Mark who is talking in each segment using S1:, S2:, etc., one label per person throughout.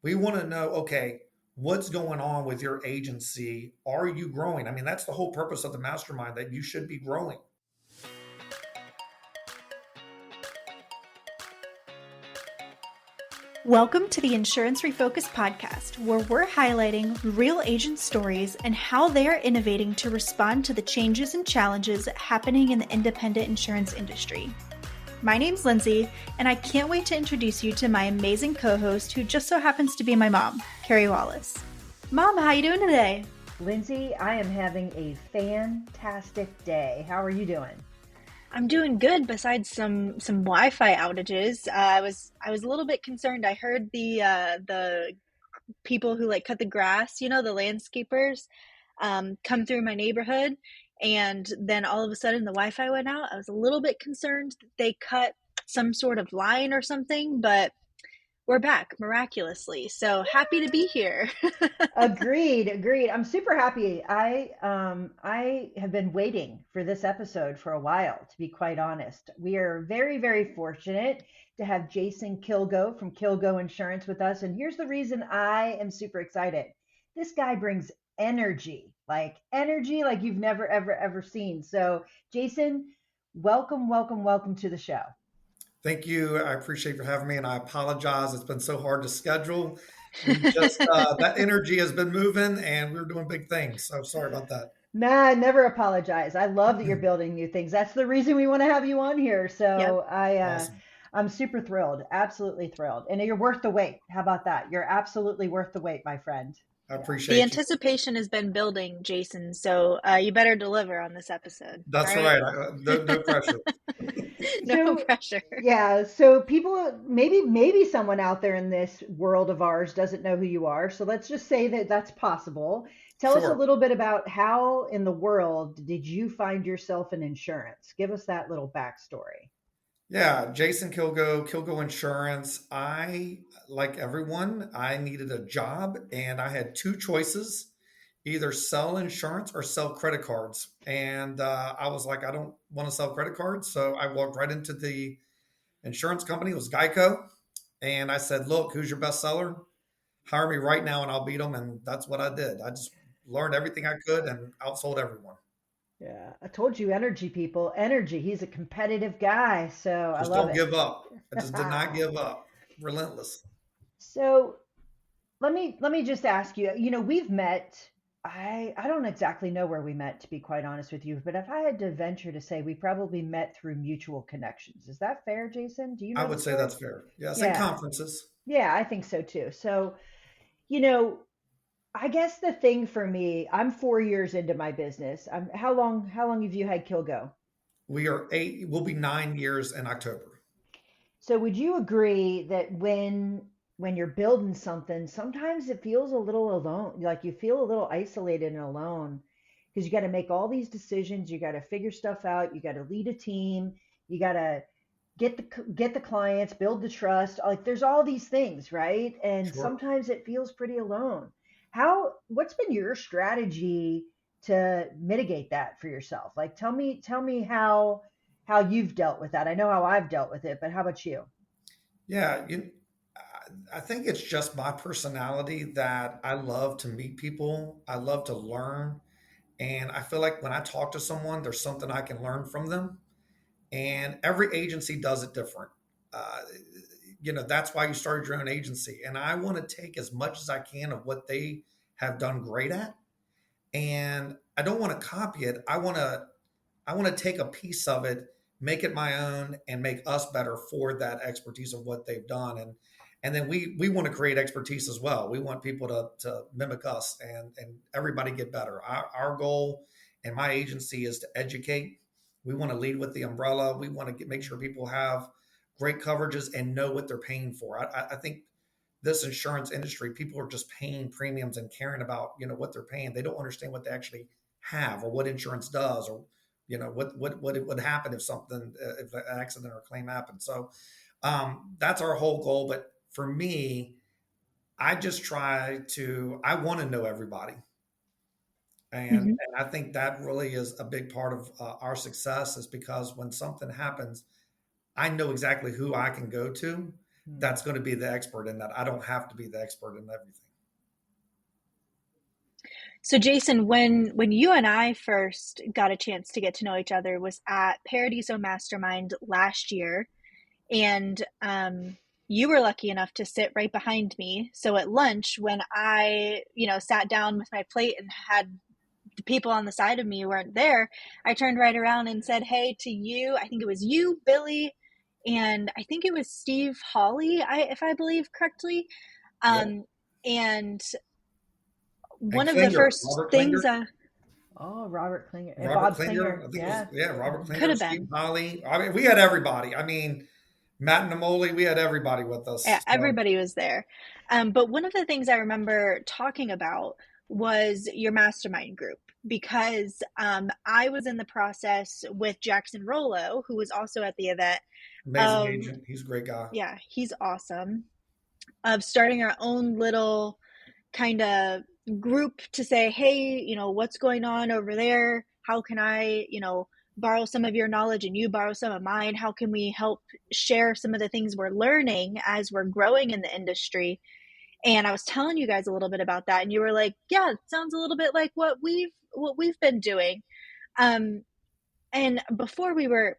S1: We want to know, okay, what's going on with your agency? Are you growing? I mean, that's the whole purpose of the mastermind, that you should be growing.
S2: Welcome to the Insurance Refocused podcast, where we're highlighting real agent stories and how they are innovating to respond to the changes and challenges happening in the independent insurance industry. My name's Lindsay, and I can't wait to introduce you to my amazing co-host, who just so happens to be my mom, Carey Wallace. Mom, how you doing today?
S3: Lindsay, I am having a fantastic day. How are you doing?
S2: I'm doing good. Besides some Wi-Fi outages, I was a little bit concerned. I heard the people who cut the grass, the landscapers, come through my neighborhood, and then all of a sudden the Wi-Fi went out. I was a little bit concerned that they cut some sort of line or something, but we're back miraculously. So happy to be here.
S3: Agreed. I'm super happy. I have been waiting for this episode for a while, to be quite honest. We are very, very fortunate to have Jason Kilgo from Kilgo Insurance with us. And here's the reason I am super excited. This guy brings energy like you've never, ever seen. So, Jason, welcome to the show.
S1: Thank you. I appreciate you for having me, and I apologize. It's been so hard to schedule. We just that energy has been moving, and we're doing big things. So sorry about that.
S3: Nah, never apologize. I love that you're building new things. That's the reason we want to have you on here.
S2: Yep.
S3: So
S1: Awesome.
S3: I'm super thrilled, absolutely thrilled. And you're worth the wait. How about that? You're absolutely worth the wait, my friend.
S1: I
S3: Yeah.
S1: appreciate
S2: The
S1: you.
S2: anticipation has been building, Jason, so you better deliver on this episode.
S1: That's
S2: all
S1: right. No pressure.
S2: No
S3: So
S2: pressure.
S3: yeah, so people maybe someone out there in this world of ours doesn't know who you are. So let's just say that that's possible. Tell us a
S1: Sure.
S3: little bit about how in the world did you find yourself in insurance? Give us that little backstory.
S1: Yeah, Jason Kilgo, Kilgo Insurance. Like everyone, I needed a job, and I had two choices: either sell insurance or sell credit cards. And I was like, I don't want to sell credit cards, so I walked right into the insurance company. It was Geico, and I said, "Look, who's your best seller? Hire me right now, and I'll beat them." And that's what I did. I just learned everything I could and outsold everyone.
S3: Yeah, I told you energy, people. Energy. He's a competitive guy, so I
S1: Just
S3: love
S1: don't
S3: it.
S1: give up. I just did not give up. Relentless.
S3: So let me just ask you, we've met. I don't exactly know where we met, to be quite honest with you, but if I had to venture to say, we probably met through mutual connections. Is that fair, Jason? Do you
S1: I
S3: know the
S1: would say
S3: story?
S1: that's fair. Yes, and
S3: Yeah.
S1: conferences.
S3: Yeah, I think so too. So, you know, I guess the thing for me, I'm 4 years into my business. How long have you had Kilgo?
S1: We are eight. We'll be 9 years in October.
S3: So would you agree that when you're building something, sometimes it feels a little alone, like you feel a little isolated and alone because you got to make all these decisions, you got to figure stuff out, you got to lead a team, you got to get the clients, build the trust. Like there's all these things, right? And
S1: Sure.
S3: sometimes it feels pretty alone. What's been your strategy to mitigate that for yourself? Like tell me how you've dealt with that. I know how I've dealt with it, but how about you?
S1: Yeah. I think it's just my personality that I love to meet people. I love to learn. And I feel like when I talk to someone, there's something I can learn from them. And every agency does it different. Uh, that's why you started your own agency. And I want to take as much as I can of what they have done great at. And I don't want to copy it. I want to take a piece of it, make it my own, and make us better for that expertise of what they've done. And then we want to create expertise as well. We want people to mimic us and everybody get better. Our goal in my agency is to educate. We want to lead with the umbrella. We want to make sure people have great coverages and know what they're paying for. I think this insurance industry, people are just paying premiums and caring about what they're paying. They don't understand what they actually have or what insurance does, or what it would happen if something, if an accident or claim happened. So that's our whole goal. But for me, I want to know everybody.
S2: Mhm.
S1: And I think that really is a big part of our success, is because when something happens, I know exactly who I can go to.
S3: Hmm.
S1: that's going to be the expert in that. I don't have to be the expert in everything.
S2: So Jason, when you and I first got a chance to get to know each other was at Paradiso Mastermind last year, and you were lucky enough to sit right behind me. So at lunch, when I sat down with my plate and had the people on the side of me weren't there, I turned right around and said, "Hey," to you. I think it was you, Billy, and I think it was Steve Hawley, if I believe correctly.
S1: Yep.
S2: Um, and
S1: And
S2: one of the
S1: Klinger,
S2: first
S1: Robert Klinger.
S2: things
S3: Oh, Robert Klinger and
S1: Robert
S3: Bob
S1: Klinger,
S3: Klinger.
S1: I think it was,
S3: Yeah.
S1: yeah, Robert
S3: Hmm.
S2: could
S1: Klinger,
S2: have
S1: Steve
S2: been,
S1: Holly. I mean, we had everybody. I mean, Matt Namoli, we had everybody with
S2: yeah,
S1: us. So
S2: everybody was there. But one of the things I remember talking about was your mastermind group, because I was in the process with Jackson Rollo, who was also at the event,
S1: amazing
S2: of,
S1: agent. He's a great guy.
S2: yeah, he's awesome, of starting our own little kind of group to say, hey, what's going on over there? How can I, borrow some of your knowledge and you borrow some of mine? How can we help share some of the things we're learning as we're growing in the industry? And I was telling you guys a little bit about that, and you were like, yeah, it sounds a little bit like what we've been doing. Um, and before we were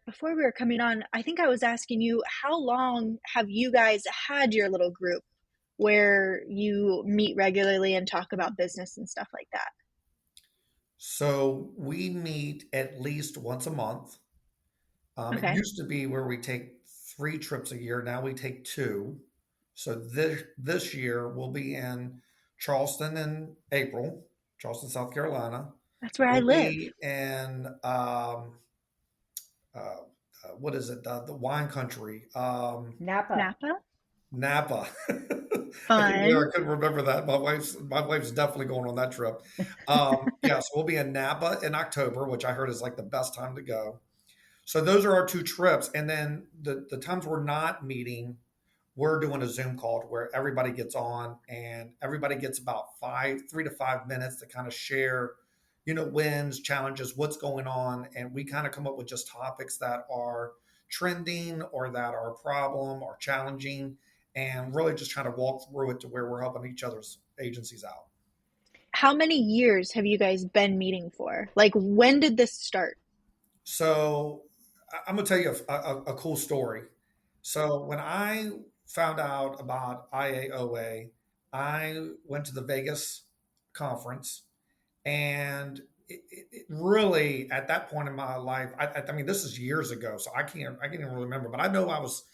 S2: coming on, I think I was asking you, how long have you guys had your little group where you meet regularly and talk about business and stuff like that?
S1: So we meet at least once a month. It
S2: Okay.
S1: used to be where we take 3 trips a year. Now we take two. So this year we'll be in Charleston in April, Charleston, South Carolina.
S2: That's where I
S1: We'll
S2: live.
S1: be in what is it? The wine country,
S3: Napa.
S2: Napa?
S1: Napa. I think I
S2: Fun.
S1: couldn't remember that. My wife's definitely going on that trip. Yeah, so we'll be in Napa in October, which I heard is like the best time to go. So those are our 2 trips, and then the times we're not meeting, we're doing a Zoom call where everybody gets on and everybody gets about 3 to 5 minutes to kind of share, wins, challenges, what's going on, and we kind of come up with just topics that are trending or that are a problem or challenging, and really just trying to walk through it to where we're helping each other's agencies out.
S2: How many years have you guys been meeting for? Like, when did this start?
S1: So I'm going to tell you a cool story. So when I found out about IAOA, I went to the Vegas conference, and it really, at that point in my life, I mean, this is years ago, so I can't even remember, but I know I was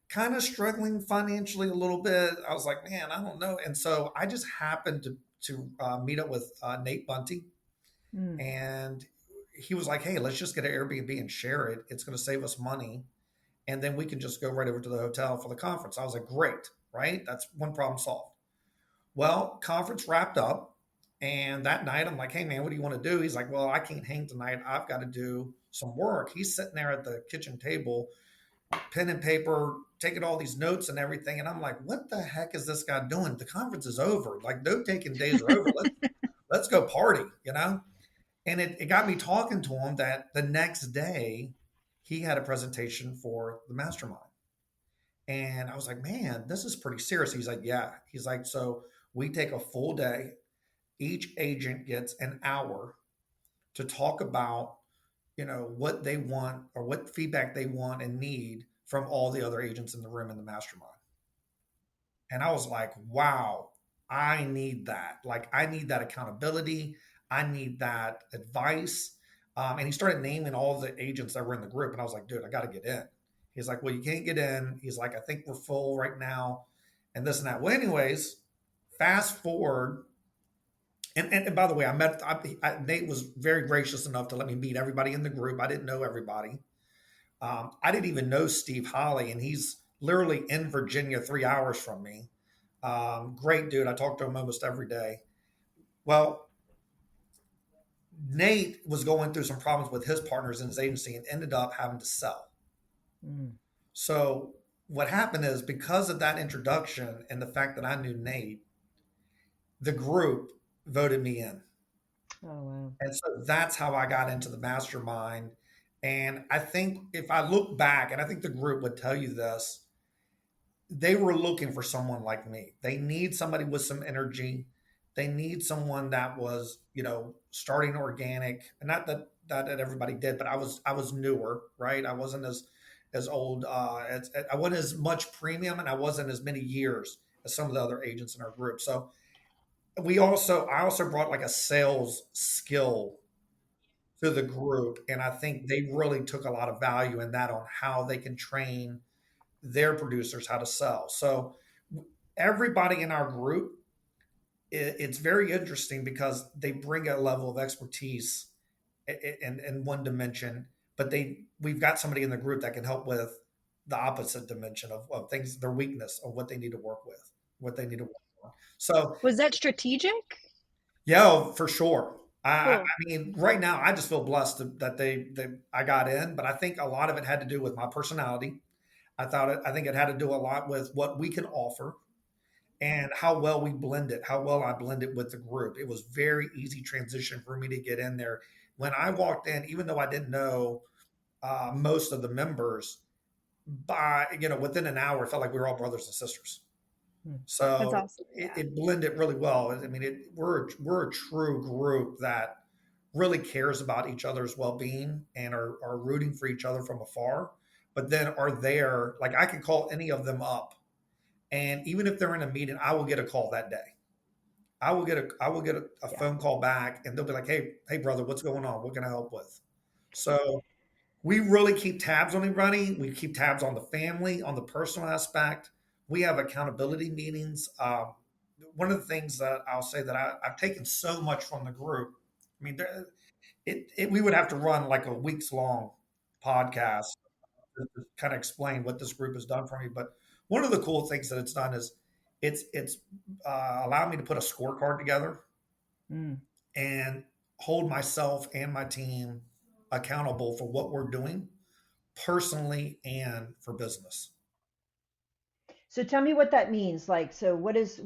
S1: kind of struggling financially a little bit. I was like, man, I don't know. And so I just happened to meet up with Nate Bunty,
S3: Mm.
S1: and he was like, hey, let's just get an Airbnb and share it. It's going to save us money. And then we can just go right over to the hotel for the conference. I was like, great, right? That's one problem solved. Well, conference wrapped up. And that night, I'm like, hey, man, what do you want to do? He's like, well, I can't hang tonight. I've got to do some work. He's sitting there at the kitchen table, pen and paper, taking all these notes and everything. And I'm like, what the heck is this guy doing? The conference is over. Like, note taking days are over. Let's go party. And it got me talking to him that the next day he had a presentation for the mastermind. And I was like, man, this is pretty serious. He's like, yeah. He's like, so we take a full day. Each agent gets an hour to talk about, what they want or what feedback they want and need from all the other agents in the room in the mastermind. And I was like, wow, I need that. Like, I need that accountability. I need that advice. And he started naming all the agents that were in the group. And I was like, dude, I got to get in. He's like, well, you can't get in. He's like, I think we're full right now and this and that. Well, anyways, fast forward. And by the way, Nate was very gracious enough to let me meet everybody in the group. I didn't know everybody. I didn't even know Steve Holly, and he's literally in Virginia, 3 hours from me. Great dude. I talk to him almost every day. Well, Nate was going through some problems with his partners in his agency and ended up having to sell.
S3: Mm.
S1: So what happened is, because of that introduction and the fact that I knew Nate, the group voted me in.
S3: Oh, wow.
S1: And so that's how I got into the mastermind. And I think if I look back, and I think the group would tell you this, they were looking for someone like me. They need somebody with some energy. They need someone that was, starting organic. And not that everybody did, but I was newer, right? I wasn't as old, I wasn't as much premium, and I wasn't as many years as some of the other agents in our group. So I also brought like a sales skill to the group, and I think they really took a lot of value in that, on how they can train their producers how to sell. So everybody in our group, it's very interesting because they bring a level of expertise in one dimension, but we've got somebody in the group that can help with the opposite dimension of things, their weakness, of what they need to work with, what they need to work on. So
S2: Was that strategic?
S1: yeah, for sure.
S2: Cool.
S1: I mean, right now I just feel blessed that I got in, but I think a lot of it had to do with my personality. I think it had to do a lot with what we can offer and how well we blend it, how well I blend it with the group. It was very easy transition for me to get in there. When I walked in, even though I didn't know most of the members, within an hour, it felt like we were all brothers and sisters.
S3: Hmm.
S2: That's
S1: So
S2: awesome.
S1: it,
S2: Yeah.
S1: it blended really well. I mean, we're a true group that really cares about each other's well being and are rooting for each other from afar, but then are there. Like, I can call any of them up, and even if they're in a meeting, I will get a call that day. I will get a
S3: Yeah.
S1: phone call back, and they'll be like, hey brother, what's going on? What can I help with? So we really keep tabs on everybody. We keep tabs on the family, on the personal aspect. We have accountability meetings. One of the things that I'll say that I've taken so much from the group. I mean, we would have to run like a weeks long podcast to kind of explain what this group has done for me. But one of the cool things that it's done is it's allowed me to put a scorecard together
S3: Mm.
S1: and hold myself and my team accountable for what we're doing personally and for business.
S3: So tell me what that means. Like, so what is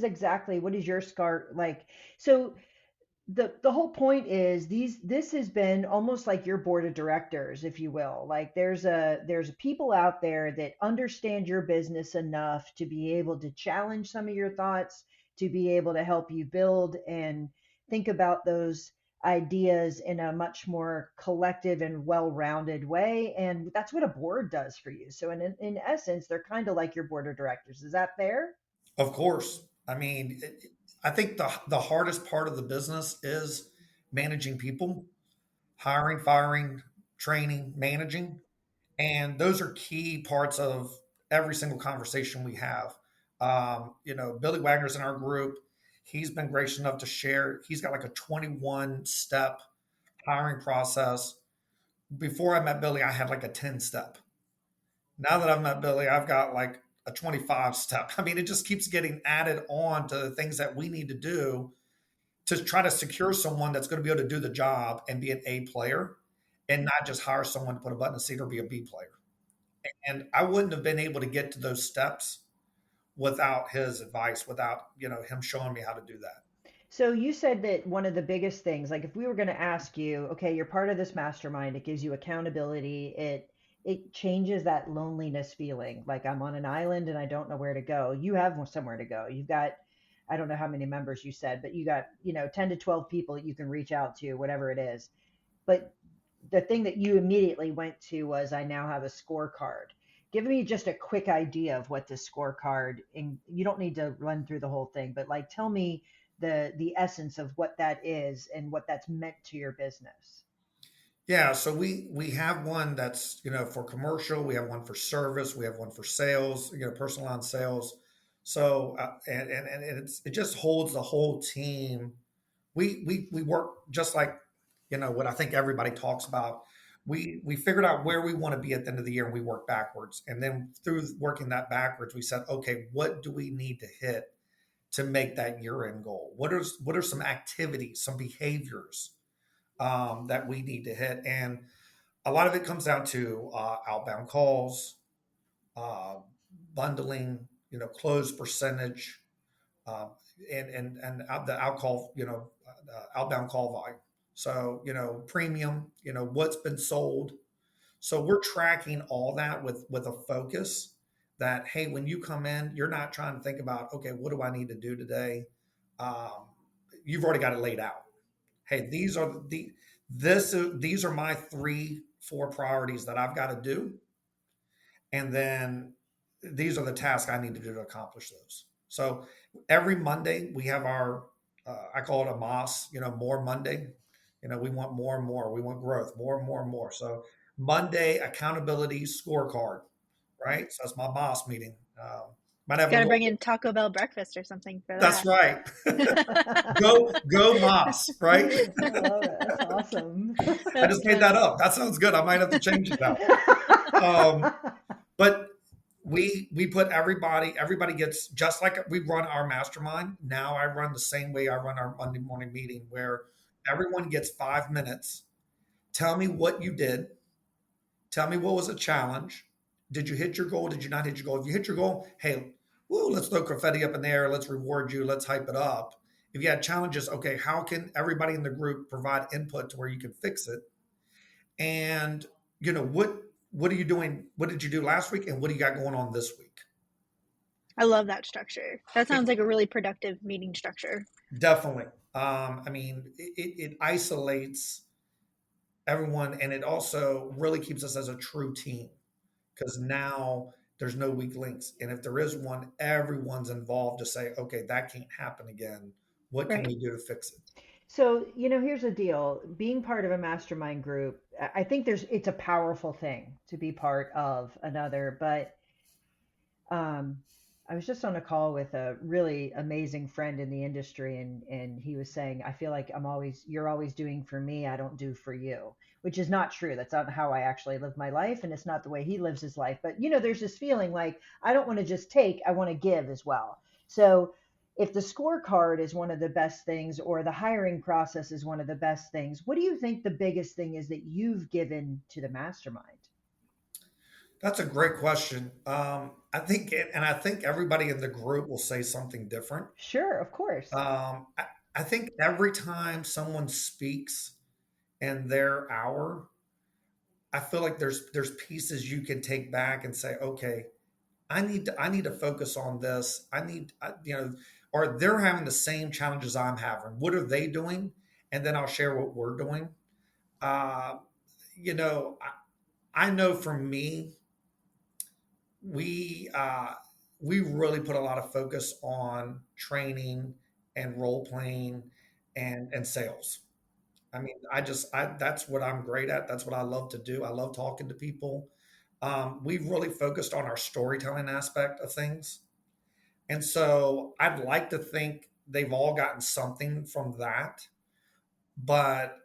S3: exactly, what is your scar like? So the whole point is this has been almost like your board of directors, if you will. Like, there's people out there that understand your business enough to be able to challenge some of your thoughts, to be able to help you build and think about those ideas in a much more collective and well-rounded way. And that's what a board does for you. So in essence, they're kind of like your board of directors. Is that fair?
S1: Of course. I mean, I think the hardest part of the business is managing people, hiring, firing, training, managing. And those are key parts of every single conversation we have. Billy Wagner's in our group. He's been gracious enough to share. He's got like a 21 step hiring process. Before I met Billy, I had like a 10 step. Now that I've met Billy, I've got like a 25 step. I mean, it just keeps getting added on to the things that we need to do to try to secure someone that's going to be able to do the job and be an A player, and not just hire someone to put a button in a seat or be a B player. And I wouldn't have been able to get to those steps without his advice, without, him showing me how to do that.
S3: So you said that one of the biggest things, like if we were going to ask you, okay, you're part of this mastermind, it gives you accountability, it changes that loneliness feeling, like I'm on an island and I don't know where to go. You have somewhere to go. You've got, I don't know how many members you said, but you got, 10 to 12 people that you can reach out to, whatever it is. But the thing that you immediately went to was, I now have a scorecard. Give me just a quick idea of what this scorecard, and you don't need to run through the whole thing, but like tell me the essence of what that is and what that's meant to your business.
S1: Yeah, so we have one that's, for commercial, we have one for service, we have one for sales, personal line sales. So and it just holds the whole team. We work just like, what I think everybody talks about. We figured out where we want to be at the end of the year, and we work backwards. And then through working that backwards, we said, okay, what do we need to hit to make that year end goal? What are some activities, some behaviors that we need to hit? And a lot of it comes down to outbound calls, uh, bundling, close percentage, um, and the outcall, outbound call volume. So, premium, what's been sold. So we're tracking all that with a focus that, hey, when you come in, you're not trying to think about, okay, what do I need to do today? Um, you've already got it laid out. Hey, these are my 3, 4 priorities that I've got to do, and then these are the tasks I need to do to accomplish those. So every Monday we have our I call it a MOS, more Monday. We want more and more. We want growth, more and more and more. So Monday accountability scorecard, right? So that's my MOS meeting. Might have a
S2: Got to
S1: little.
S2: bring in Taco Bell breakfast or something for
S1: That's
S2: that.
S1: right. Go MOS, right?
S3: I love it. That's awesome.
S1: I
S2: That's
S1: just made that
S2: funny.
S1: up. That sounds good. I might have to change it now. Um, but we put everybody gets, just like we run our mastermind. Now I run the same way I run our Monday morning meeting, where everyone gets 5 minutes. Tell me what you did. Tell me what was a challenge. Did you hit your goal? Did you not hit your goal? If you hit your goal, hey, woo, let's throw confetti up in the air. Let's reward you. Let's hype it up. If you had challenges, okay, how can everybody in the group provide input to where you can fix it? And what are you doing? What did you do last week, and what do you got going on this week?
S2: I love that structure. That sounds like a really productive meeting structure.
S1: Definitely. I mean, it isolates everyone, and it also really keeps us as a true team, because now there's no weak links. And if there is one, everyone's involved to say, okay, that can't happen again. What can
S2: Right.
S1: we do to fix it?
S3: So, here's the deal. Being part of a mastermind group, I think it's a powerful thing to be part of another, but um, I was just on a call with a really amazing friend in the industry, and he was saying, I feel like you're always doing for me, I don't do for you, which is not true. That's not how I actually live my life, and it's not the way he lives his life. But there's this feeling like I don't want to just take, I want to give as well. So if the scorecard is one of the best things, or the hiring process is one of the best things, what do you think the biggest thing is that you've given to the mastermind?
S1: That's a great question. I think everybody in the group will say something different.
S3: Sure, of course.
S1: I think every time someone speaks in their hour, I feel like there's pieces you can take back and say, okay, I need to focus on this. Or they're having the same challenges I'm having. What are they doing? And then I'll share what we're doing. Uh, you know, I know for me, we uh, we really put a lot of focus on training and role playing and sales. I mean, that's what I'm great at. That's what I love to do. I love talking to people. We've really focused on our storytelling aspect of things. And so I'd like to think they've all gotten something from that. But,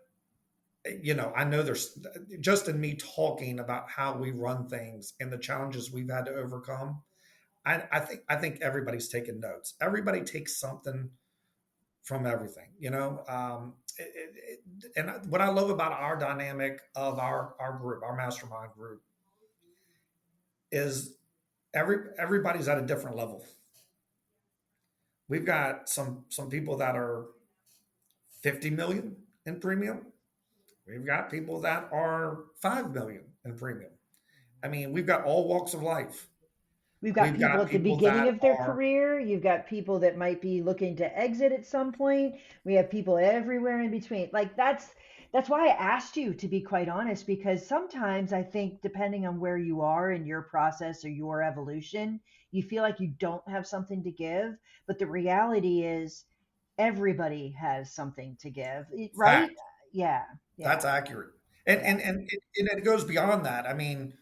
S1: I know there's just in me talking about how we run things and the challenges we've had to overcome. I think everybody's taking notes. Everybody takes something from everything, and what I love about our dynamic of our group, our mastermind group, is everybody's at a different level. We've got some people that are 50 million in premium. We've got people that are 5 million in premium. I mean, we've got all walks of life.
S3: We've got
S1: We've
S3: people
S1: got
S3: at the
S1: people
S3: beginning
S1: that
S3: of their
S1: are
S3: career. You've got people that might be looking to exit at some point. We have people everywhere in between. Like that's why I asked you, to be quite honest, because sometimes I think depending on where you are in your process or your evolution, you feel like you don't have something to give, but the reality is everybody has something to give, right?
S1: fact.
S3: Yeah.
S1: That's
S3: Yeah.
S1: accurate. And
S3: Yeah.
S1: and and it goes beyond that. I mean,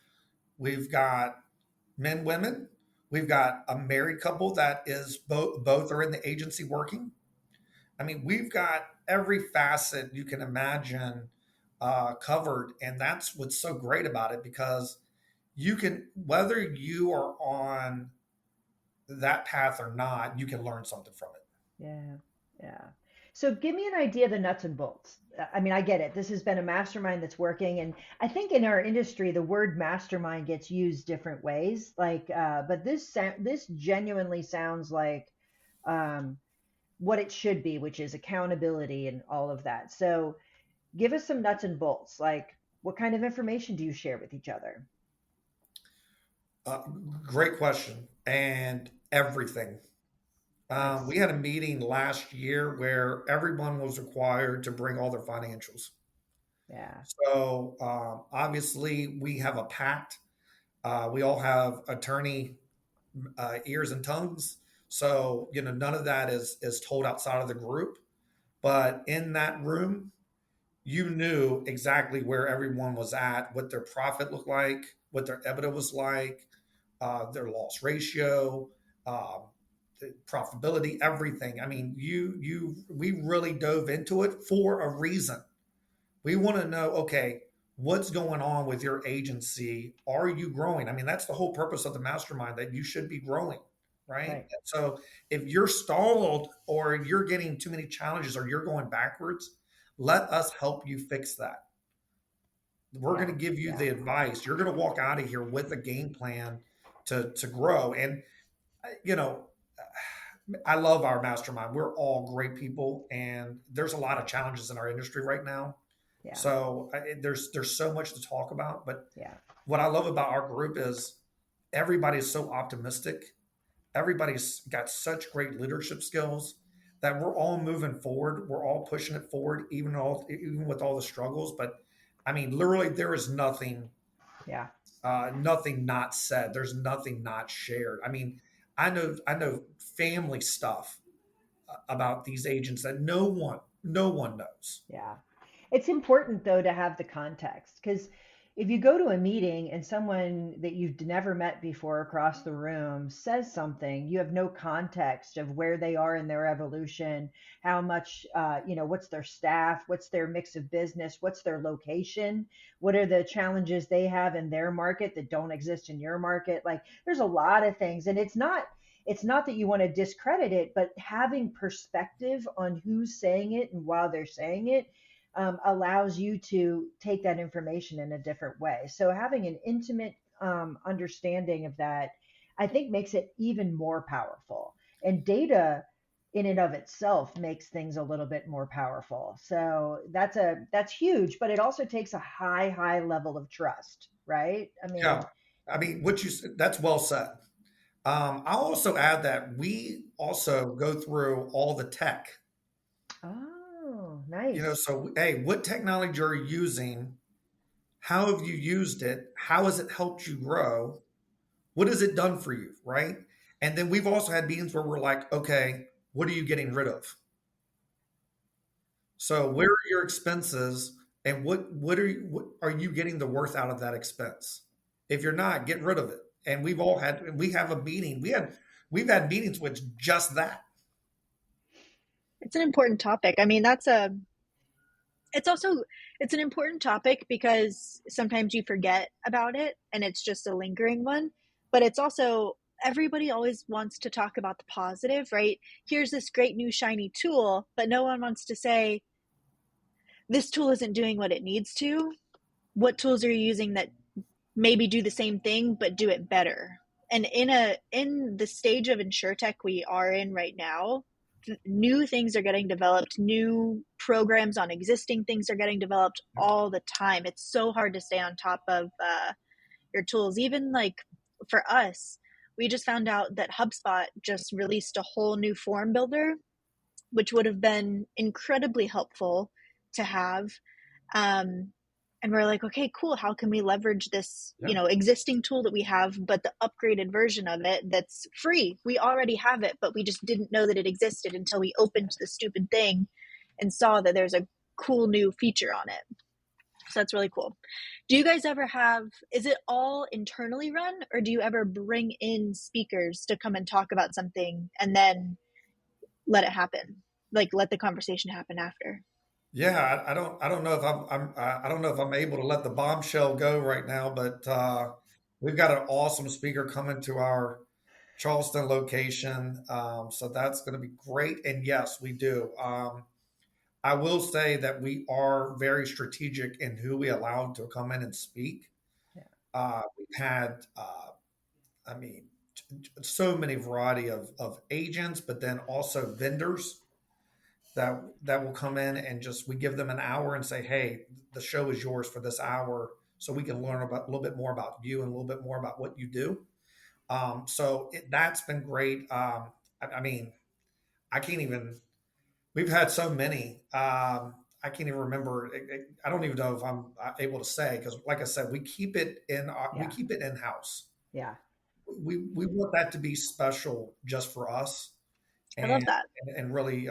S1: we've got men, women. We've got a married couple that is both are in the agency working. I mean, we've got every facet you can imagine covered, and that's what's so great about it, because you can, whether you are on that path or not, you can learn something from it.
S3: Yeah, yeah. So give me an idea of the nuts and bolts. I mean, I get it. This has been a mastermind that's working, and I think in our industry, the word mastermind gets used different ways. Like, but this genuinely sounds like um, what it should be, which is accountability and all of that. So give us some nuts and bolts. Like, what kind of information do you share with each other?
S1: Uh, Great question. And everything. We
S3: Nice.
S1: had a meeting last year where everyone was required to bring all their financials.
S3: Yeah.
S1: So obviously, we have a pact. We all have attorney ears and tongues. So none of that is told outside of the group. But in that room, you knew exactly where everyone was at, what their profit looked like, what their EBITDA was like, their loss ratio, um, the profitability, everything. I mean, we really dove into it for a reason. We want to know, okay, what's going on with your agency? Are you growing? I mean, that's the whole purpose of the mastermind, that you should be growing, right?
S3: Right.
S1: So if you're stalled or you're getting too many challenges or you're going backwards, let us help you fix that. We're going
S3: Yeah.
S1: to give you
S3: Yeah.
S1: the advice. You're going to walk out of here with a game plan to grow. And you know, I love our mastermind. We're all great people, and there's a lot of challenges in our industry right now.
S3: Yeah.
S1: So there's so much to talk about. But
S3: Yeah.
S1: what I love about our group is everybody's so optimistic. Everybody's got such great leadership skills that we're all moving forward. We're all pushing it forward, even with all the struggles. But I mean, literally, there is
S3: Yeah.
S1: nothing not said. There's nothing not shared. I mean, I know family stuff about these agents that no one knows.
S3: Yeah. It's important though to have the context because if you go to a meeting and someone that you've never met before across the room says something, you have no context of where they are in their evolution, how much, what's their staff, what's their mix of business, what's their location, what are the challenges they have in their market that don't exist in your market. Like there's a lot of things, and it's not that you want to discredit it, but having perspective on who's saying it and while they're saying it allows you to take that information in a different way. So having an intimate understanding of that, I think, makes it even more powerful. And data in and of itself makes things a little bit more powerful. So that's huge, but it also takes a high level of trust, right? I
S1: Yeah,
S3: mean,
S1: I mean, what you said, that's well said. I'll also add that we also go through all the tech.
S3: oh, nice.
S1: So hey, what technology are you using? How have you used it? How has it helped you grow? What has it done for you? Right. And then we've also had meetings where we're like, okay, what are you getting rid of? So where are your expenses, and what are you getting the worth out of that expense? If you're not, get rid of it. And we have a meeting. We've had meetings with just that.
S2: It's an important topic. I mean, it's also it's an important topic because sometimes you forget about it and it's just a lingering one, but it's also everybody always wants to talk about the positive, right? Here's this great new shiny tool, but no one wants to say this tool isn't doing what it needs to. What tools are you using that maybe do the same thing but do it better? And in the stage of insurtech we are in right now, new things are getting developed, new programs on existing things are getting developed all the time. It's so hard to stay on top of your tools. Even like for us, we just found out that HubSpot just released a whole new form builder, which would have been incredibly helpful to have. Um, and we're like, okay, cool. How can we leverage this,
S1: Yeah.
S2: existing tool that we have, but the upgraded version of it that's free? We already have it, but we just didn't know that it existed until we opened the stupid thing and saw that there's a cool new feature on it. So that's really cool. Do you guys ever have, is it all internally run, or do you ever bring in speakers to come and talk about something and then let it happen? Like let the conversation happen after?
S1: Yeah, I don't know if I don't know if I'm able to let the bombshell go right now, but we've got an awesome speaker coming to our Charleston location, so that's going to be great. And yes, we do. I will say that we are very strategic in who we allow to come in and speak.
S3: Yeah.
S1: We've had, I mean, so many variety of agents, but then also vendors that will come in, and just we give them an hour and say, hey, the show is yours for this hour, so we can learn about a little bit more about you and a little bit more about what you do. That's been great. I mean, I can't even. We've had so many. I can't even remember. I don't even know if I'm able to say because, like I said, we
S3: Yeah.
S1: keep it in house.
S3: Yeah.
S1: We want that to be special just for us,
S2: I love
S1: and
S2: that.
S1: and really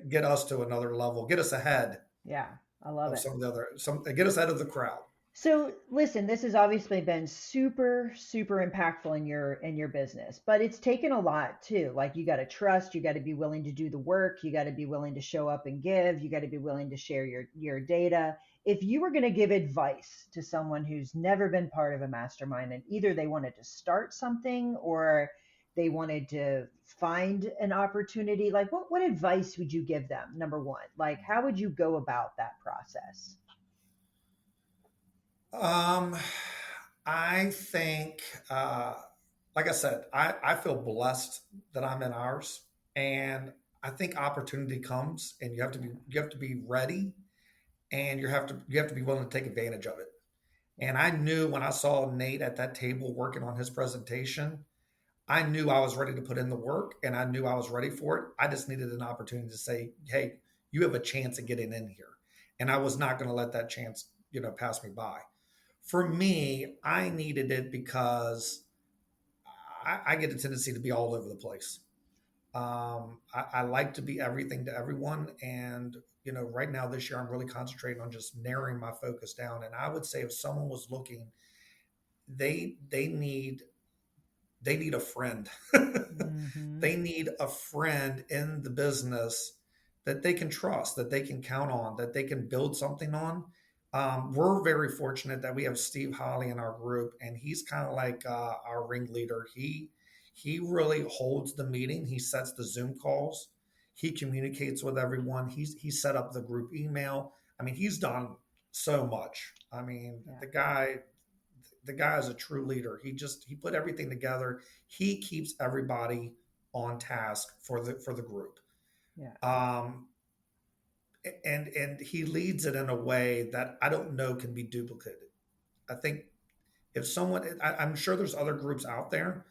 S1: get us to another level, get us ahead
S3: Yeah. I love
S1: of
S3: it.
S1: some of the other some get us ahead of the crowd.
S3: So listen, this has obviously been super, super impactful in your business, but it's taken a lot too. Like you got to trust, you got to be willing to do the work, you got to be willing to show up and give, you got to be willing to share your data. If you were going to give advice to someone who's never been part of a mastermind and either they wanted to start something or they wanted to find an opportunity, like what advice would you give them? Number one, like how would you go about that process?
S1: Um, I think, like I said, I feel blessed that I'm in ours, and I think opportunity comes, and you have to be ready, and you have to be willing to take advantage of it.
S3: Yeah.
S1: And I knew when I saw Nate at that table working on his presentation, I knew I was ready to put in the work, and I knew I was ready for it. I just needed an opportunity to say, "Hey, you have a chance of getting in here," and I was not going to let that chance, pass me by. For me, I needed it because I get a tendency to be all over the place. I like to be everything to everyone. And, right now this year, I'm really concentrating on just narrowing my focus down. And I would say if someone was looking, they, they need, they need a friend.
S3: Hmm.
S1: They need a friend in the business that they can trust, that they can count on, that they can build something on. We're very fortunate that we have Steve Holly in our group, and he's kind of like our ringleader. He really holds the meeting. He sets the Zoom calls. He communicates with everyone. He set up the group email. I mean, he's done so much. I mean,
S3: Yeah.
S1: the guy is a true leader. He put everything together. He keeps everybody on task for the group.
S3: Yeah.
S1: Um, and he leads it in a way that I don't know can be duplicated. I think if someone, I'm sure there's other groups out there.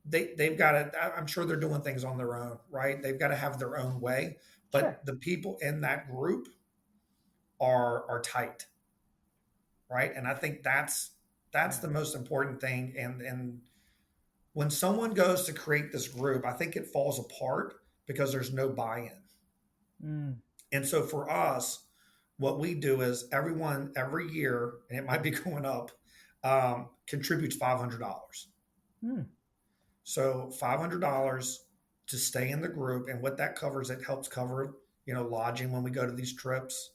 S1: They've got to. I'm sure they're doing things on their own, right? They've got to have their own way.
S3: Sure.
S1: But the people in that group are tight, right? And I think that's
S3: Yeah.
S1: the most important thing. And when someone goes to create this group, I think it falls apart because there's no buy-in.
S3: Mm.
S1: And so for us, what we do is everyone every year, and it might be going up, contributes $500.
S3: Mm.
S1: So $500 to stay in the group, and what that covers, it helps cover lodging when we go to these trips.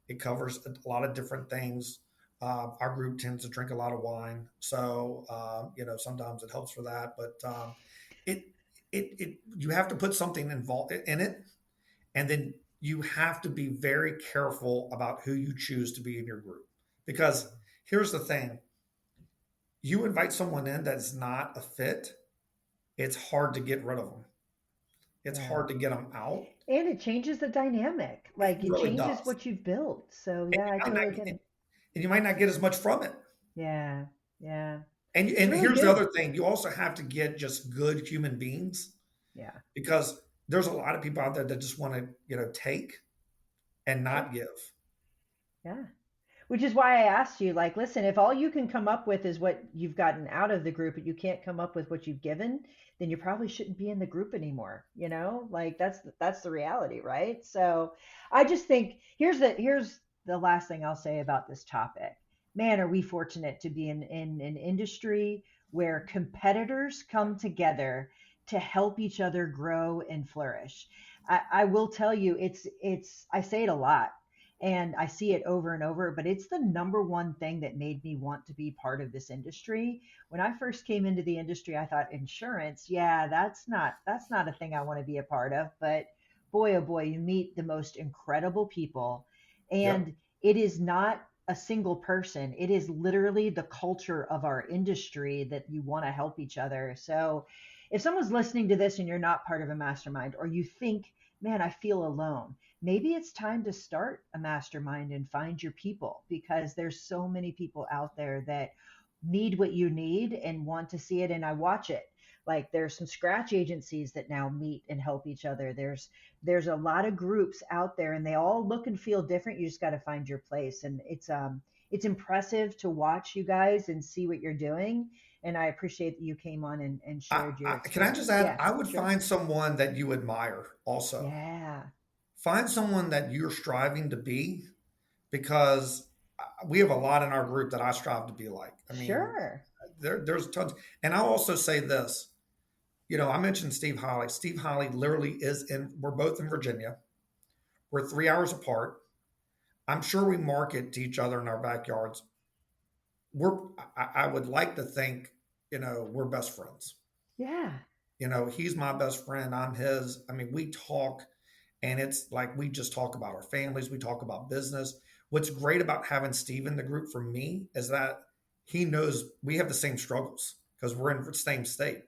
S1: It covers a lot of different things. Our group tends to drink a lot of wine, so sometimes it helps for that. But it you have to put something involved in it, and then you have to be very careful about who you choose to be in your group. Because here's the thing: you invite someone in that's not a fit, it's hard to get rid of them. It's
S3: Yeah.
S1: hard to get them out.
S3: And it changes the dynamic.
S1: It
S3: Like it
S1: really
S3: changes
S1: does,
S3: what you've built. So
S1: and
S3: yeah, I
S1: you might
S3: totally
S1: not,
S3: get it.
S1: and you might not get as much from it.
S3: Yeah. Yeah. It's
S1: And
S3: really
S1: here's the
S3: good.
S1: other thing: you also have to get just good human beings,
S3: Yeah.
S1: because there's a lot of people out there that just want to take and
S3: Sure.
S1: not give.
S3: Yeah. Which is why I asked you, like, listen, if all you can come up with is what you've gotten out of the group, but you can't come up with what you've given, then you probably shouldn't be in the group anymore. Like that's the reality, right? So I just think here's the last thing I'll say about this topic. Man, are we fortunate to be in an industry where competitors come together to help each other grow and flourish. I will tell you, it's I say it a lot and I see it over and over, but it's the number one thing that made me want to be part of this industry. When I first came into the industry, I thought insurance, yeah, that's not a thing I want to be a part of, but boy oh boy, you meet the most incredible people
S1: Yep.
S3: and it is not a single person. It is literally the culture of our industry that you want to help each other. So if someone's listening to this and you're not part of a mastermind or you think, man, I feel alone, maybe it's time to start a mastermind and find your people because there's so many people out there that need what you need and want to see it, and I watch it. Like there's some scratch agencies that now meet and help each other. There's a lot of groups out there, and they all look and feel different. You just got to find your place, and it's impressive to watch you guys and see what you're doing. And I appreciate that you came on and shared your
S1: Can I just
S3: experience.
S1: add?
S3: Yeah,
S1: I would
S3: sure.
S1: find someone that you admire also.
S3: Yeah,
S1: Find someone that you're striving to be, because we have a lot in our group that I strive to be like. I mean,
S3: sure.
S1: there's tons. And I'll also say this. I mentioned Steve Holly. Steve Holly literally we're both in Virginia. We're 3 hours apart. I'm sure we market to each other in our backyards. I would like to think, we're best friends.
S3: Yeah,
S1: He's my best friend. I'm his. I mean, we talk, and it's like we just talk about our families. We talk about business. What's great about having Steve in the group for me is that he knows we have the same struggles because we're in the same state.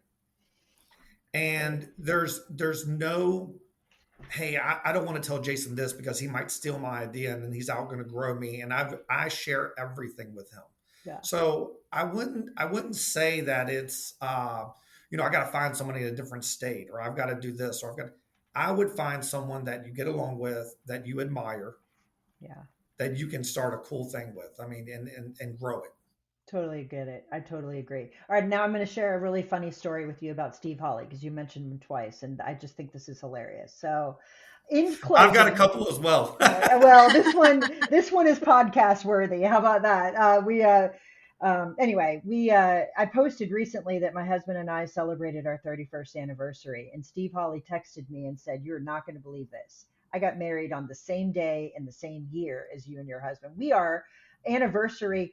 S3: great.
S1: And there's no, hey, I don't want to tell Jason this because he might steal my idea and then he's out going to grow me. And I share everything with him.
S3: Yeah,
S1: So I wouldn't say that it's I got to find somebody in a different state, or I've got to do this, or I would find someone that you get along with, that you admire,
S3: yeah.
S1: that you can start a cool thing with. I mean, and grow it.
S3: Totally get it. I totally agree. All right, now I'm going to share a really funny story with you about Steve Holly because you mentioned him twice, and I just think this is hilarious. So, in
S1: I've got a
S3: closing,
S1: couple as well.
S3: well, this one is podcast worthy. How about that? Anyway, I posted recently that my husband and I celebrated our 31st anniversary, and Steve Holly texted me and said, "You're not going to believe this. I got married on the same day and the same year as you and your husband. We are anniversary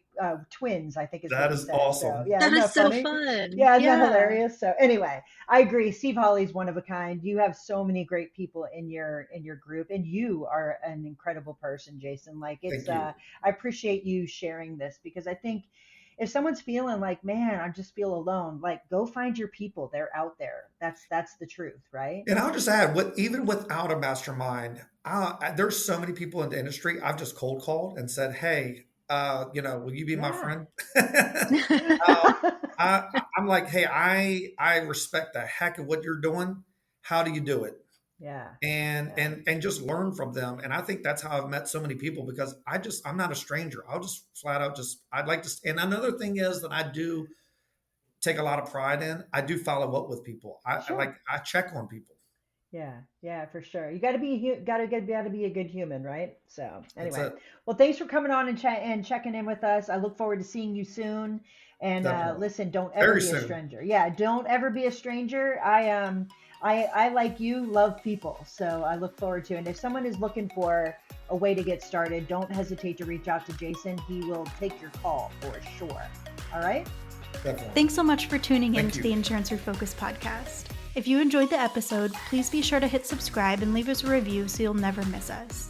S3: twins, I think is what
S1: That
S3: he
S1: is
S3: said. So
S1: awesome.
S3: yeah,
S2: That
S3: isn't
S2: is
S3: that
S2: so
S3: funny?
S2: fun.
S3: Yeah, isn't that
S2: Yeah.
S3: hilarious? So anyway, I agree. Steve Holly's one of a kind. You have so many great people in your group, and you are an incredible person, Jason. Like it's
S1: Thank you.
S3: I appreciate you sharing this because I think if someone's feeling like, man, I just feel alone, like go find your people. They're out there. That's the truth, right?
S1: And I'll just add, even without a mastermind, there's so many people in the industry. I've just cold called and said, "Hey, will you be my
S3: Yeah.
S1: friend?" I, I'm like, "Hey, I respect the heck of what you're doing. How do you do it?"
S3: Yeah.
S1: And
S3: Yeah.
S1: and just learn from them. And I think that's how I've met so many people, because I'm not a stranger. I'll just flat out I'd like to. And another thing is that I do take a lot of pride in. I do follow up with people.
S3: Sure.
S1: I check on people.
S3: Yeah, yeah, for sure. You got to be a good human, right? So
S1: That's
S3: anyway,
S1: it.
S3: well, thanks for coming on and checking in with us. I look forward to seeing you soon. And
S1: Definitely.
S3: listen, don't ever
S1: Very
S3: be a
S1: soon.
S3: stranger. Yeah, don't ever be a stranger. I like you, love people. So I look forward to. And if someone is looking for a way to get started, don't hesitate to reach out to Jason. He will take your call for sure. All right.
S1: Definitely.
S4: Thanks so much for tuning in
S1: Thank
S4: to
S1: you.
S4: the Insurance Refocused podcast. If you enjoyed the episode, please be sure to hit subscribe and leave us a review so you'll never miss us.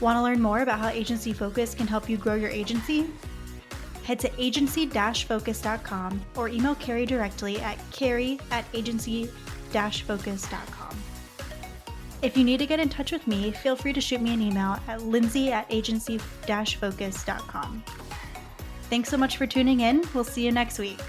S4: Want to learn more about how Agency Focus can help you grow your agency? Head to agency-focus.com or email Carey directly at carey@agency-focus.com. If you need to get in touch with me, feel free to shoot me an email at lindsay@agency-focus.com. Thanks so much for tuning in. We'll see you next week.